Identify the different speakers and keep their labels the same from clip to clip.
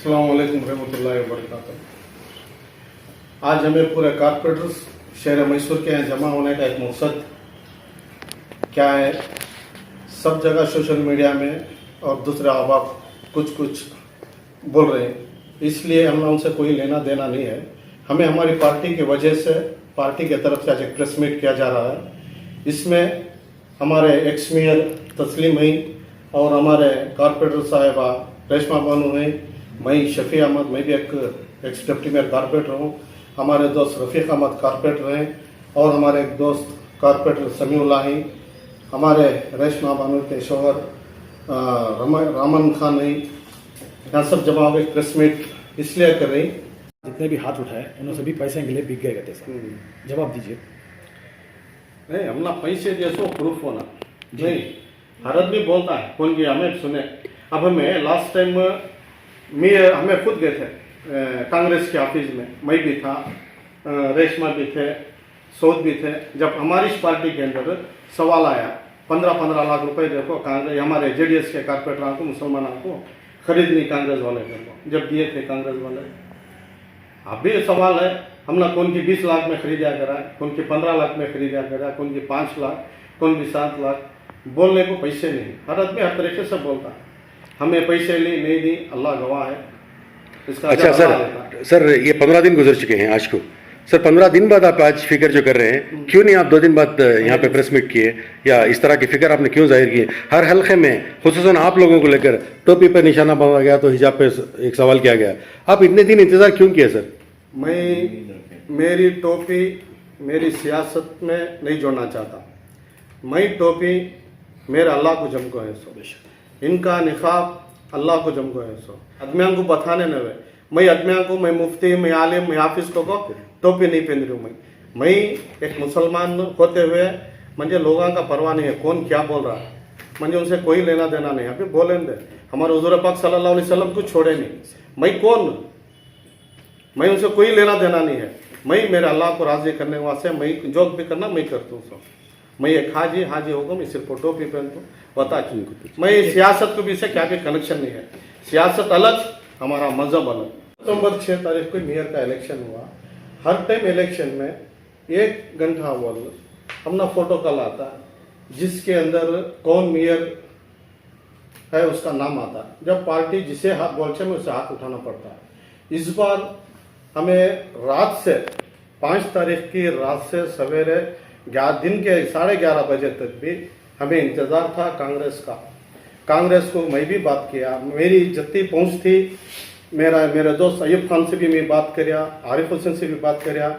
Speaker 1: अस्सलाम वालेकुम रहमतुल्लाहि व बरकातहू। आज हमें पूरे कारपोरेटर्स शहर मैसूर के यहाँ जमा होने का एक मकसद क्या है, सब जगह सोशल मीडिया में और दूसरे अहबाब कुछ बोल रहे हैं, इसलिए हम उनसे कोई लेना देना नहीं है। हमें हमारी पार्टी की वजह से पार्टी की तरफ से आज एक प्रेस मीट किया जा रहा है। इसमें हमारे एक्स मेयर तस्लीम है और हमारे कारपोरेटर साहिबा रेशमा बानू है, मैं शफी अहमद, मैं भी एक एक्स डिप्टी मेयर कारपोरेटर हूँ, हमारे दोस्त रफ़ीक अहमद कारपोरेटर हैं और हमारे एक दोस्त कारपोरेटर समीउल्लाह हैं, हमारे रेशमा बानू के शोहर रामन खान हैं। यहाँ सब जमा हो गए, प्रेस मीट इसलिए कर रही।
Speaker 2: जितने भी हाथ उठाए उन्होंने सभी पैसे के लिए बिक गए कहते सर, जवाब दीजिए।
Speaker 1: नहीं, हमला पैसे जैसो प्रूफ होना नहीं, हर आदमी बोलता है कौन भी हमें सुने। अब हमें लास्ट टाइम हमें खुद गए थे कांग्रेस के ऑफिस में, मैं भी था, रेशमा भी थे, सौद भी थे। जब हमारी पार्टी के अंदर सवाल आया 15-15 लाख रुपए देखो कांग्रेस हमारे जेडीएस के कारपोरेटरों को, मुसलमानों को खरीदनी कांग्रेस वाले को जब दिए थे कांग्रेस वाले। अभी सवाल है हमने कौन की 20 लाख में खरीदा करा, कौन की 15 लाख में खरीदा करा, कौन की 5 लाख, कौन की 7 लाख। बोलने को पैसे नहीं, हर आदमी हर तरीके से बोलता है। हमें पैसे ली नहीं दी, अल्लाह गवाह है इसका।
Speaker 3: अच्छा सर, ये 15 दिन गुजर चुके हैं आज को। सर 15 दिन बाद आप आज फिक्र जो कर रहे हैं, क्यों नहीं आप 2 दिन बाद यहाँ पे प्रेस मीट किए, या इस तरह की फिक्र आपने क्यों जाहिर की? हर हल्के में खुसूसन आप लोगों को लेकर टोपी पे निशाना बांधा गया तो हिजाब पे एक सवाल किया गया, आप इतने दिन इंतजार क्यों किए सर?
Speaker 1: मेरी टोपी मेरी सियासत में नहीं जोड़ना चाहता। मैं टोपी मेरे अल्लाह को जमको है सो, इनका निकाब अल्लाह को जमको है सो, आदमियों को बताने न वे। मैं आदमियों को, मैं मुफ्ती, मैं आलिम, मैं हाफिज को टोपी नहीं पहन रही हूँ। मैं एक मुसलमान होते हुए मुझे लोगों का परवाह नहीं है कौन क्या बोल रहा है, मुझे उनसे कोई लेना देना नहीं। अभी बोले दे, हमारे हुजूर पाक सल्लल्लाहु अलैहि वसल्लम कुछ छोड़े नहीं। मैं कौन, मैं उनसे कोई लेना देना नहीं है। मैं मेरे अल्लाह को राजी करने वास्ते मैं जो भी करना मैं करता हूँ। मैं एक हाजी होगा, मैं सिर्फ टोपी पहनता हूँ, बता क्यों। मैं सियासत को भी से क्या भी कनेक्शन नहीं है। सियासत अलग, हमारा मजहब अलग। सितंबर 6 तारीख को मेयर का इलेक्शन हुआ। हर टाइम इलेक्शन में 1 घंटा अव्वल अपना फोटो कल आता है जिसके अंदर कौन मेयर है उसका नाम आता है। जब पार्टी जिसे हाथ बोलते में उसे हाथ उठाना पड़ता है। इस बार हमें रात से 5 तारीख की रात से सवेरे दिन के 11:30 बजे तक भी हमें इंतजार था कांग्रेस का। कांग्रेस को मैं भी बात किया, मेरी जितनी पहुंच थी, मेरे दोस्त अयूब खान से भी मैं बात करिया, आरिफ हुसैन से भी बात करिया।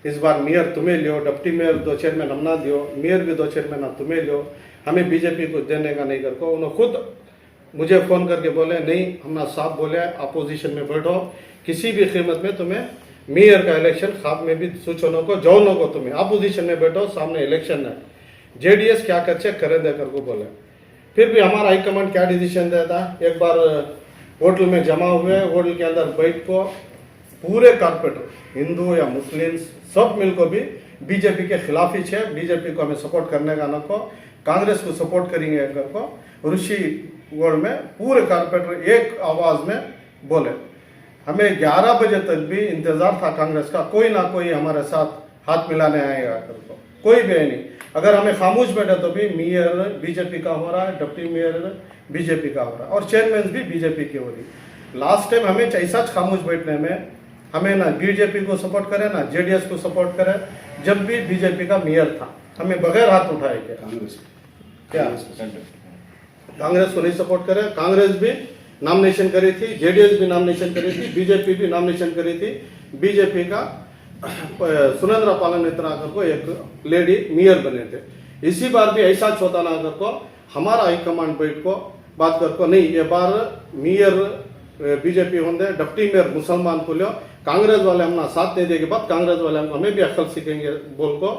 Speaker 1: इस बार मेयर तुम्हें लियो, डिप्टी मेयर 2 चेयरमैन हम ना दियो, मेयर भी 2 चेयरमैन तुम्हें लियो, हमें बीजेपी को देने का नहीं करको। उन्होंने खुद मुझे फ़ोन करके बोले नहीं, हमने साफ बोले अपोजिशन में बैठो, किसी भी कीमत में तुम्हें मेयर का इलेक्शन खाब में भी सूचनों को जौनों को तुम्हें अपोजिशन में बैठो, सामने इलेक्शन है, जेडीएस क्या कर करें दे करको बोले। फिर भी हमारा हाईकमांड क्या डिसीजन देता, एक बार होटल में जमा हुए, होटल के अंदर बैठ को पूरे कारपोरेटर हिंदू या मुस्लिम सब मिलकर भी बीजेपी के खिलाफ ही है, बीजेपी को हमें सपोर्ट करने का न को, कांग्रेस को सपोर्ट करेंगे को ऋषि वर्ड में पूरे कारपोरेटर एक आवाज में बोले। हमें 11 बजे तक भी इंतजार था कांग्रेस का, कोई ना कोई हमारे साथ हाथ मिलाने आएगा करको, कोई भी नहीं। अगर हमें खामोश बैठे तो भी मेयर बीजेपी का हो रहा है, डिप्टी मेयर बीजेपी का हो रहा है और चेयरमैन भी बीजेपी की हो रही। लास्ट टाइम हमें ऐसा खामोश बैठने में हमें ना बीजेपी को सपोर्ट करे ना जेडीएस को सपोर्ट करे। जब भी बीजेपी का मेयर था हमें बगैर हाथ उठाए कांग्रेस को नहीं सपोर्ट करे। कांग्रेस भी नॉमिनेशन करी थी, जेडीएस भी नॉमिनेशन करी थी, बीजेपी भी नॉमिनेशन करी थी। बीजेपी का सुरेंद्र पालन नेत्रा को एक लेडी मेयर बने थे। इसी बार भी ऐसा छोटा ना कर को हमारा हाईकमांड बैठ को बात कर को नहीं, ये बार मेयर बीजेपी होंगे, डिप्टी मेयर मुसलमान को लो, कांग्रेस वाले हमना साथ नहीं देंगे, बाद कांग्रेस वाले हमें भी अक्ल सीखेंगे बोल को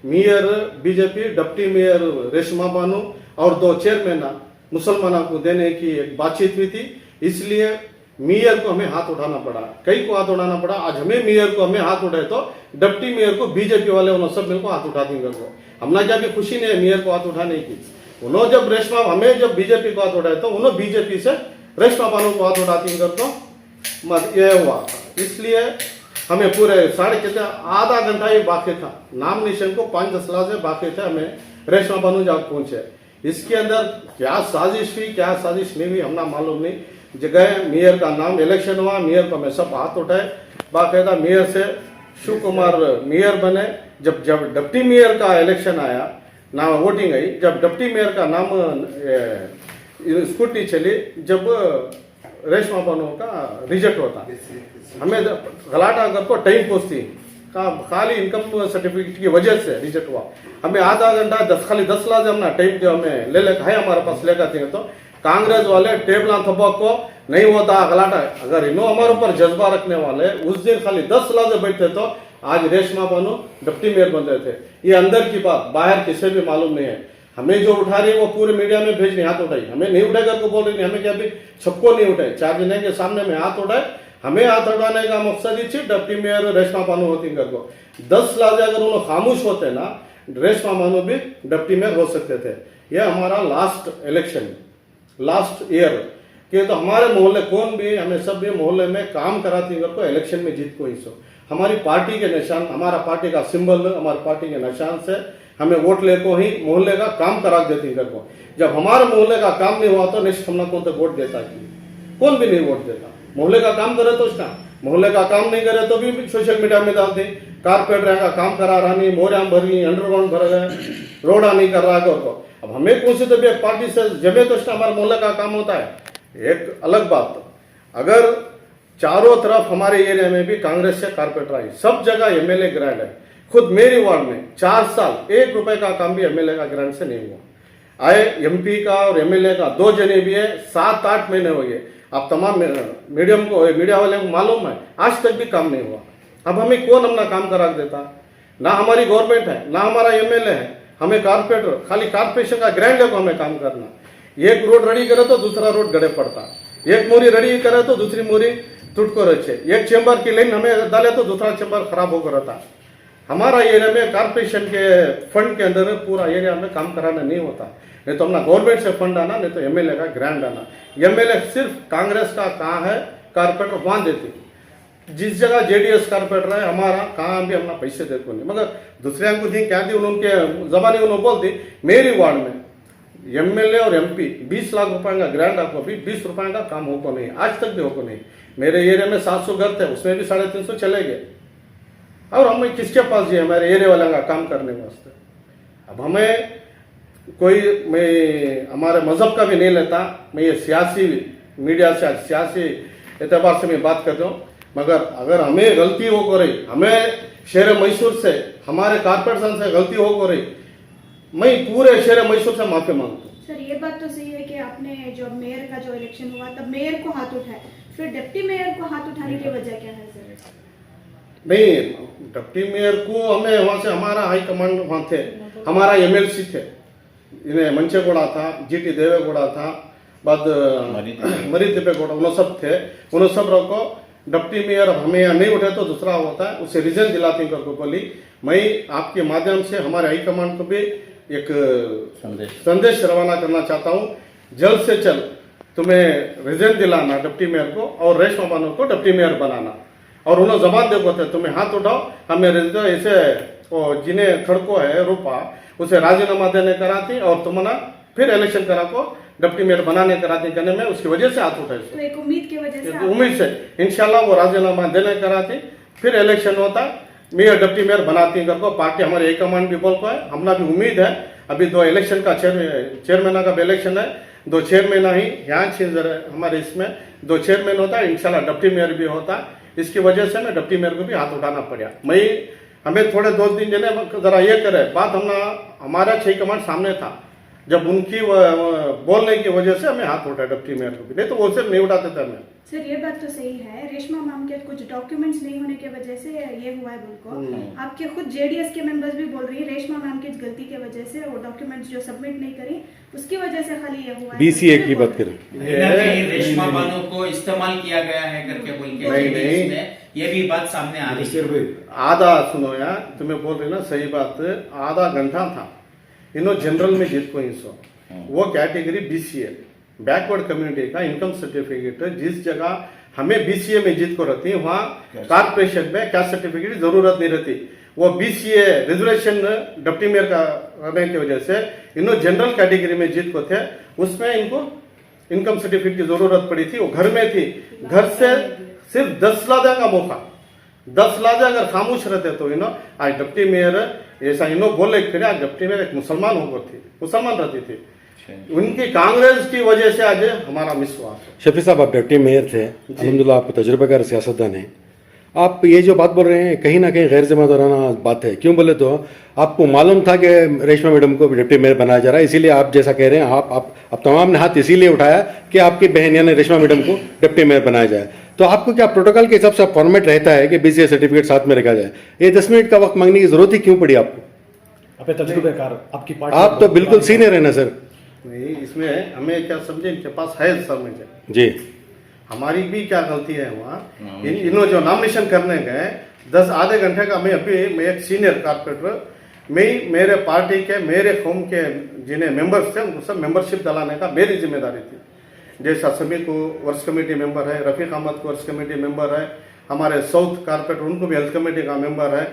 Speaker 1: mayor BJP, deputy mayor Reshma Banu और 2 चेयरमैन मुसलमानों को देने की एक बातचीत हुई थी। इसलिए मेयर को हमें हाथ उठाना पड़ा, कई को हाथ उठाना पड़ा। आज हमें मेयर को हमें हाथ उठाए तो डिप्टी मेयर को बीजेपी वाले उन्होंने सब मिलकर हाथ उठा देंगे को। हमने क्या भी खुशी नहीं है मेयर को हाथ उठाने की। उन्होंने जब रेशमा हमें जब बीजेपी को हाथ उठाए तो उन्होंने बीजेपी से रेशमा बानू को हाथ उठाती करते ये हुआ था। इसलिए हमें पूरे साढ़े कितने आधा घंटा ही बाकी था, नॉमिनेशन को 5-10 लाख बाकी थे, हमें रेशमा बानू जाकर पहुंचे। इसके अंदर क्या साजिश हुई क्या साजिश नहीं हुई हमना मालूम नहीं। जगह मेयर का नाम इलेक्शन हुआ, मेयर को मैं सब हाथ उठाए, बाकायदा मेयर से शिव कुमार मेयर बने। जब डिप्टी मेयर का इलेक्शन आया, नाम वोटिंग आई, जब डिप्टी मेयर का नाम स्कूटी चली, जब रेशमा बानो का रिजेक्ट होता, हमें गलाटा को टाइम पहुंचती खाली इनकम सर्टिफिकेट की वजह से रिजेक्ट हुआ। हमें आधा घंटा खाली 10 लाख हमने टाइम जो हमें ले है हमारे पास लेकर थे। तो कांग्रेस वाले टेबल थपक को नहीं होता गलाटा, अगर इन्हों हमारे ऊपर जज्बा रखने वाले उस दिन खाली 10 लाख बैठते तो आज रेशमा बानो डिप्टी मेयर बन रहे थे। ये अंदर की बात, बाहर किसे भी मालूम नहीं है। हमें जो उठा रही है वो पूरे मीडिया में भेज रही, हाथ उठाई, हमें नहीं उठाकर को बोल रही, हमें क्या अभी सबको नहीं उठाए, 4 जने के सामने में हाथ उठाए। हमें हाथ उठाने का मकसद ही डिप्टी मेयर रेशमा बानो होती को 10 लाख अगर उन्होंने खामोश होते ना, रेशमा बानो भी डिप्टी मेयर हो सकते थे। यह हमारा लास्ट इलेक्शन, लास्ट ईयर कि तो हमारे मोहल्ले कौन भी, हमें सब भी मोहल्ले में काम कराती को इलेक्शन में जीत को हिस्सों। हमारी पार्टी के निशान, हमारा पार्टी का सिंबल, हमारी पार्टी के निशान से हमें वोट ले को ही मोहल्ले का काम करा देती घर को। जब हमारे मोहल्ले का काम नहीं हुआ तो नेक्स्ट हमने कौन तो वोट देता कि कौन भी नहीं वोट देता। मोहल्ले का काम करे तो उसका, मोहल्ले का काम नहीं करे तो भी सोशल मीडिया में डाल दी, कारपेंटर का काम करा रहा नहीं, मोरियां भर गई, अंडरग्राउंड भर गए, रोड़ा नहीं कर रहा को। अब हमें कौन सी तो भी पार्टी से जब तो हमारे मोहल्ले का काम होता है। एक अलग बात, अगर चारों तरफ हमारे एरिया में भी कांग्रेस से कारपेंटर आई, सब जगह एमएलए ग्रांट है। खुद मेरी वार्ड में 4 साल 1 रुपए का काम भी एमएलए का ग्रांट से नहीं हुआ। आए एमपी का और एमएलए का 2 जने भी है, 7-8 महीने हो गए। अब तमाम मीडिया वाले को मालूम है आज तक भी काम नहीं हुआ। अब हमें कौन अपना काम करा देता, ना हमारी गवर्नमेंट है ना हमारा एमएलए है, हमें कारपेंटर खाली कारपोरेशन का ग्रांट है को हमें काम करना। एक रोड रेडी करे तो दूसरा रोड गड़े पड़ता, एक मोरी रेडी करे तो दूसरी मोरी टूट को रचे, एक चेंबर की लाइन हमें डाले तो दूसरा चेंबर खराब होकर रहता। हमारा एरिया में कारपोरेशन के फंड के अंदर पूरा एरिया में काम कराना नहीं होता, नहीं तो अपना गवर्नमेंट से फंड आना, नहीं तो एमएलए का ग्रांट आना। एमएलए सिर्फ कांग्रेस का कहाँ है कारपेंटर वहां देती, जिस जगह जेडीएस कारपेंटर है हमारा कहाँ भी अपना पैसे देते नहीं। मगर दूसरे को दी क्या दी उनके जबानी उन्होंने बोलती, मेरी वार्ड में एमएलए और एमपी 20 लाख रुपए का ग्रांट आपको भी 20 रुपए का काम होको नहीं, आज तक भी होको नहीं। मेरे एरिया में 700 घर थे, उसमें भी 350 चले गए। और हमें किसके पास जी हमारे एरिया वाले का काम करने वास्ते। अब हमें कोई, मैं हमारे मजहब का भी नहीं लेता, मैं ये सियासी मीडिया से सियासी एतबार से मैं बात कर रहा हूँ। मगर अगर हमें गलती हो रही, हमें शहर मैसूर से हमारे कारपोरेशन से गलती हो रही, मैं पूरे शहर मैसूर से माफी मांगता हूँ।
Speaker 4: सर ये बात तो सही है कि आपने जो मेयर का जो इलेक्शन हुआ तब मेयर को हाथ उठाए, फिर डिप्टी मेयर को हाथ उठाने की वजह क्या है सर?
Speaker 1: नहीं, डिप्टी मेयर को हमें वहां से हमारा हाई कमांड वहां थे, हमारा एमएलसी थे, इन्हें मंचेगौड़ा था, जीटी देवेगौड़ा था, बाद मरी देवेगौड़ा, उन्होंने सब थे। उन्होंने सब को डिप्टी मेयर हमें यहाँ नहीं उठे तो दूसरा होता है, उसे रिजल्ट दिलाती करके बोली। मैं आपके माध्यम से हमारे हाई कमांड को भी एक संदेश रवाना करना चाहता हूँ, जल्द से जल्द तुम्हें रिजल्ट दिलाना डिप्टी मेयर को और रेशमा बानो को डिप्टी मेयर बनाना। और उन्होंने जबान देखो थे, तुम्हें हाथ उठाओ, हमें ऐसे जिन्हें खड़को है रूपा उसे राजीनामा देने कराती और तुम्हारा फिर इलेक्शन करा को डिप्टी मेयर बनाने कराती करने में उसकी वजह से हाथ उठाए।
Speaker 4: तो एक उम्मीद की वजह से,
Speaker 1: उम्मीद से इंशाल्लाह वो राजीनामा देने कराती, फिर इलेक्शन होता, मेयर डिप्टी मेयर बनाती करको। पार्टी हमारे एक कमांड भी बोल को है, हमला भी उम्मीद है। अभी 2 इलेक्शन का चेयरमैन का भी इलेक्शन है, 2 चेयरमैन ही यहाँ हमारे इसमें 2 चेयरमैन होता है, इंशाल्लाह डिप्टी मेयर भी होता है। इसकी वजह से मैं डिप्टी मेयर को भी हाथ उठाना पड़ा। मैं हमें थोड़े 2-3 जने जरा ये करे बात, हमारा 6 कमांड सामने था, जब उनकी बोलने की वजह से हमें हाथ उठा डिप्टी मेयर को भी, नहीं तो वो सिर्फ नहीं उठाते थे हमें।
Speaker 4: सर ये बात तो सही है, रेशमा मैम के कुछ डॉक्यूमेंट्स नहीं होने की वजह से ये हुआ है उनको। आपके खुद जेडीएस के मेंबर्स भी बोल रही है रेशमा मैम की गलती की वजह से वो डॉक्यूमेंट्स जो सबमिट नहीं करी उसकी वजह से खाली ये हुआ है।
Speaker 3: बीसीए की बात करें,
Speaker 5: रेशमा बानो को इस्तेमाल किया गया है करके बोल के
Speaker 1: नहीं,
Speaker 5: ये भी बात सामने आ रही है।
Speaker 1: आधा सुनो यार, तुम्हें बोल रही ना सही बात, आधा घंटा था इन्हों जनरल में जीत को हिस्सों, वो कैटेगरी बीसीए बैकवर्ड कम्युनिटी का इनकम सर्टिफिकेट जिस जगह हमें बीसीए में जीत को रहती है वहाँ कारपोरेशन में कैस्ट सर्टिफिकेट की जरूरत नहीं रहती। वो बीसीए रिजर्वेशन डिप्टी मेयर का रहने की वजह से इन्होंने जनरल कैटेगरी में जीत को थे, उसमें इनको इनकम सर्टिफिकेट की जरूरत पड़ी थी। वो घर में थी, घर से सिर्फ 10 लाख का मौका, 10 लाख अगर खामोश रहते तो आज डिप्टी मेयर ऐसा बोले खड़े, आज डिप्टी मेयर एक मुसलमान होकर थी, मुसलमान रहती थी। उनकी कांग्रेस की वजह से आज हमारा विश्वास है।
Speaker 3: शफी साहब आप डिप्टी मेयर थे, अल्हम्दुलिल्लाह आपको तजुर्बेकार सियासतदान है। आप ये जो बात बोल रहे हैं कहीं ना कहीं गैर जिम्मेदाराना बात है। क्यों बोले तो आपको मालूम था कि रेशमा मैडम को डिप्टी मेयर बनाया जा रहा है, इसीलिए आप जैसा कह रहे हैं आप तमाम ने हाथ इसीलिए उठाया कि आपकी बहन यानी रेशमा मैडम को डिप्टी मेयर बनाया जाए। तो आपको क्या प्रोटोकॉल के हिसाब से फॉर्मेट रहता है कि बीसीए सर्टिफिकेट साथ में रखा जाए? ये 10 मिनट का वक्त मांगने की जरूरत ही क्यों पड़ी आपको?
Speaker 2: अपने तजुर्बेकार आपकी पार्टी,
Speaker 3: आप तो बिल्कुल सीनियर है ना सर।
Speaker 1: नहीं, इसमें हमें क्या समझे, इनके पास है समझे
Speaker 3: जी,
Speaker 1: हमारी भी क्या गलती है वहाँ। इन्होंने जो नॉमिनेशन करने गए 10 आधे घंटे का, मैं एक सीनियर कारपोरेटर, मेरे पार्टी के मेरे कौम के जिन्हें मेंबर्स थे उनको सब मेंबरशिप दिलाने का मेरी जिम्मेदारी थी। जैसा समीर को वर्ष कमेटी मेंबर है, रफीक अहमद को वर्ष कमेटी मेंबर है, हमारे साउथ कारपोरेटर उनको भी हेल्थ कमेटी का मेंबर है,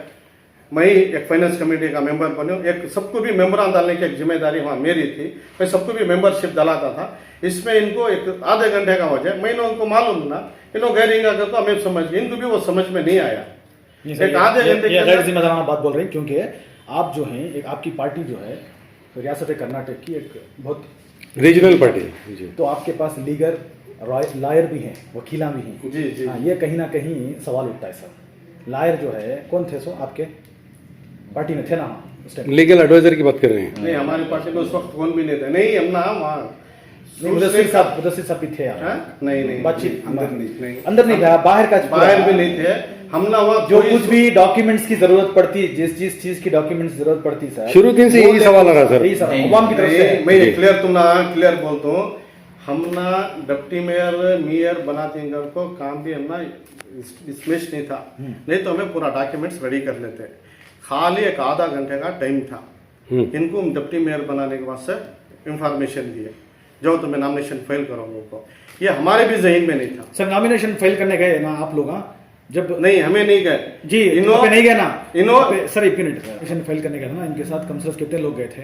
Speaker 1: मैं एक फाइनेंस कमेटी का मेंबर बने, एक सबको भी मेंबरान डालने की एक जिम्मेदारी वहाँ मेरी थी। मैं सबको भी मेंबरशिप दिलाता था। इसमें इनको एक आधे घंटे का वजह मैंने उनको मालूम ना, इन्होंने गैरिंगा कर तो हमें समझ गए, इनको भी वो समझ में नहीं आया। एक आधे घंटे
Speaker 2: ये गैर जिम्मेदाराना बात बोल रहे हैं, क्योंकि आप जो हैं एक आपकी पार्टी जो है रियासत कर्नाटक की एक बहुत
Speaker 3: रीजनल पार्टी है जी।
Speaker 2: तो आपके पास लीगर लॉयर भी हैं, वकीला भी हैं।
Speaker 1: जी जी
Speaker 2: हाँ, ये कहीं ना कहीं सवाल उठता है सर। लॉयर जो है कौन थे सो आपके पार्टी में थे ना उस टाइम?
Speaker 3: लीगल एडवाइजर की बात कर रहे हैं।
Speaker 1: नहीं, हमारी पार्टी में उस वक्त कौन भी नहीं थे। नहीं, हम ना वहाँ
Speaker 2: मुदस्सिर साहब भी थे
Speaker 1: हाँ? नहीं
Speaker 2: बातचीत
Speaker 1: अंदर
Speaker 2: नहीं था, बाहर
Speaker 1: भी नहीं थे। हम ना वहाँ
Speaker 2: जो कुछ भी डॉक्यूमेंट्स की जरूरत पड़ती, जिस चीज की डॉक्यूमेंट्स की जरूरत पड़ती सर,
Speaker 3: शुरू दिन से यही सवाल आ रहा सर।
Speaker 2: यही सर अवाम की तरफ से।
Speaker 1: मैं क्लियर बोलता हूँ, हम ना डिप्टी मेयर बनाते हैं को काम भी हम ना इसमें नहीं था, नहीं तो हमें पूरा डॉक्यूमेंट्स रेडी कर लेते। खाली एक आधा घंटे का टाइम था, इनको हम डिप्टी मेयर बनाने के वास्ते इंफॉर्मेशन दिए, जो तुम्हें नॉमिनेशन फाइल करोगे को, ये हमारे भी जहन में नहीं था।
Speaker 2: सर नॉमिनेशन फाइल करने गए ना आप लोग? जब
Speaker 1: नहीं, हमें नहीं गए
Speaker 2: जी, इन्होंने नहीं गए ना
Speaker 1: सर।
Speaker 2: एक मिनट, नॉमिनेशन फाइल करने गए ना, इनके साथ कम से कम कितने लोग गए थे?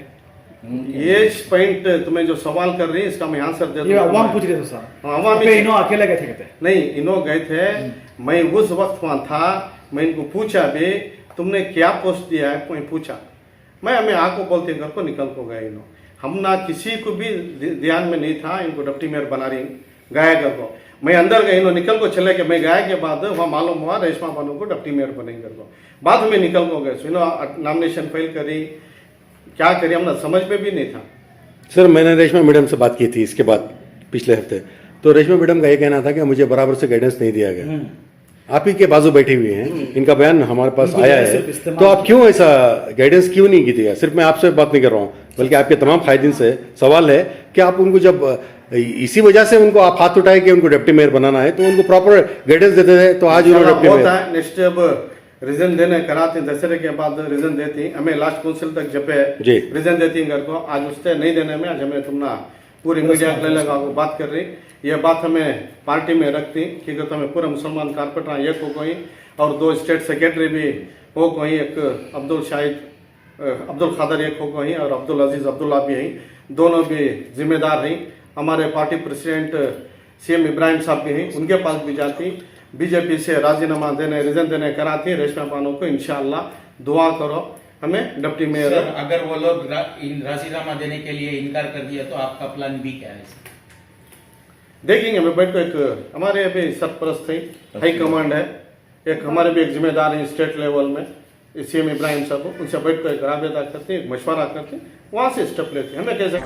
Speaker 1: ये पॉइंट तुम्हें जो सवाल कर रही है इसका मैं आंसर दे दूं।
Speaker 2: अवाम पूछ रहे थे सर,
Speaker 1: अवाम
Speaker 2: इन्हों अकेले गए थे कहते?
Speaker 1: नहीं, इन्हों गए थे, मैं उस वक्त वहां था। मैं इनको पूछा भी तुमने क्या पोस्ट दिया है, कोई पूछा, मैं हमें आको बोलते घर को निकल को गए। इन्हों हम ना किसी को भी ध्यान में नहीं था इनको डिप्टी मेयर बना रही गाया घर को। मैं अंदर गए, इन्होंने निकल को चले के मैं गाया के बाद वहाँ मालूम हुआ रेशमा बानो को डिप्टी मेयर बनेंगे घर को। बाद में निकल को गए, नॉमिनेशन फाइल करी, क्या करी हमने समझ में भी नहीं था।
Speaker 3: सर मैंने रेशमा मैडम से बात की थी इसके बाद पिछले हफ्ते, तो रेशमा मैडम का ये कहना था कि मुझे बराबर से गाइडेंस नहीं दिया गया। आप ही के बाजू बैठी हुई हैं, इनका बयान हमारे पास आया है, तो आप क्यों ऐसा गाइडेंस क्यों नहीं की थी? सिर्फ मैं आपसे बात नहीं कर रहा हूँ बल्कि आपके तमाम कायदीन से सवाल है कि आप उनको जब इसी वजह से उनको आप हाथ उठाए कि उनको डिप्टी मेयर बनाना है तो उनको प्रॉपर गाइडेंस देते थे, तो आज उन्होंने डिप्टी मेयर
Speaker 1: नेक्स्ट जब रीजन देने कराते दशहरे के बाद रीजन देती, हमें लास्ट काउंसिल तक जब रीजन देती घर को, आज उससे नहीं देने में आज हमें तुमना पूरी मीडिया ले लगा बात कर रही। ये बात हमें पार्टी में रखती कि तो हमें पूरा मुसलमान कारपोरेटर एक हो कोई और 2 स्टेट सेक्रेटरी भी हो कोई, एक अब्दुल खादर एक हो कोई और अब्दुल अजीज अब्दुल्ला भी हैं, दोनों भी जिम्मेदार हैं। हमारे पार्टी प्रेसिडेंट CM इब्राहिम साहब भी हैं, उनके पास भी जाती, बीजेपी से राजीनामा देने रीजन देने कराती रेशमा बानो को। इंशाअल्लाह दुआ करो हमें डिप्टी मेयर।
Speaker 5: अगर वो लोग राजीनामा देने के लिए इनकार कर दिया तो आपका प्लान भी क्या है?
Speaker 1: देखेंगे, मैं बैठ को एक हमारे अभी सरपरस्त है, हाई कमांड है, एक हमारे भी एक जिम्मेदार है स्टेट लेवल में CM इब्राहिम साहब, उनसे बैठ कर एक राबता करते, एक मशवरा करते, वहां से स्टेप लेते हैं। हमें कैसे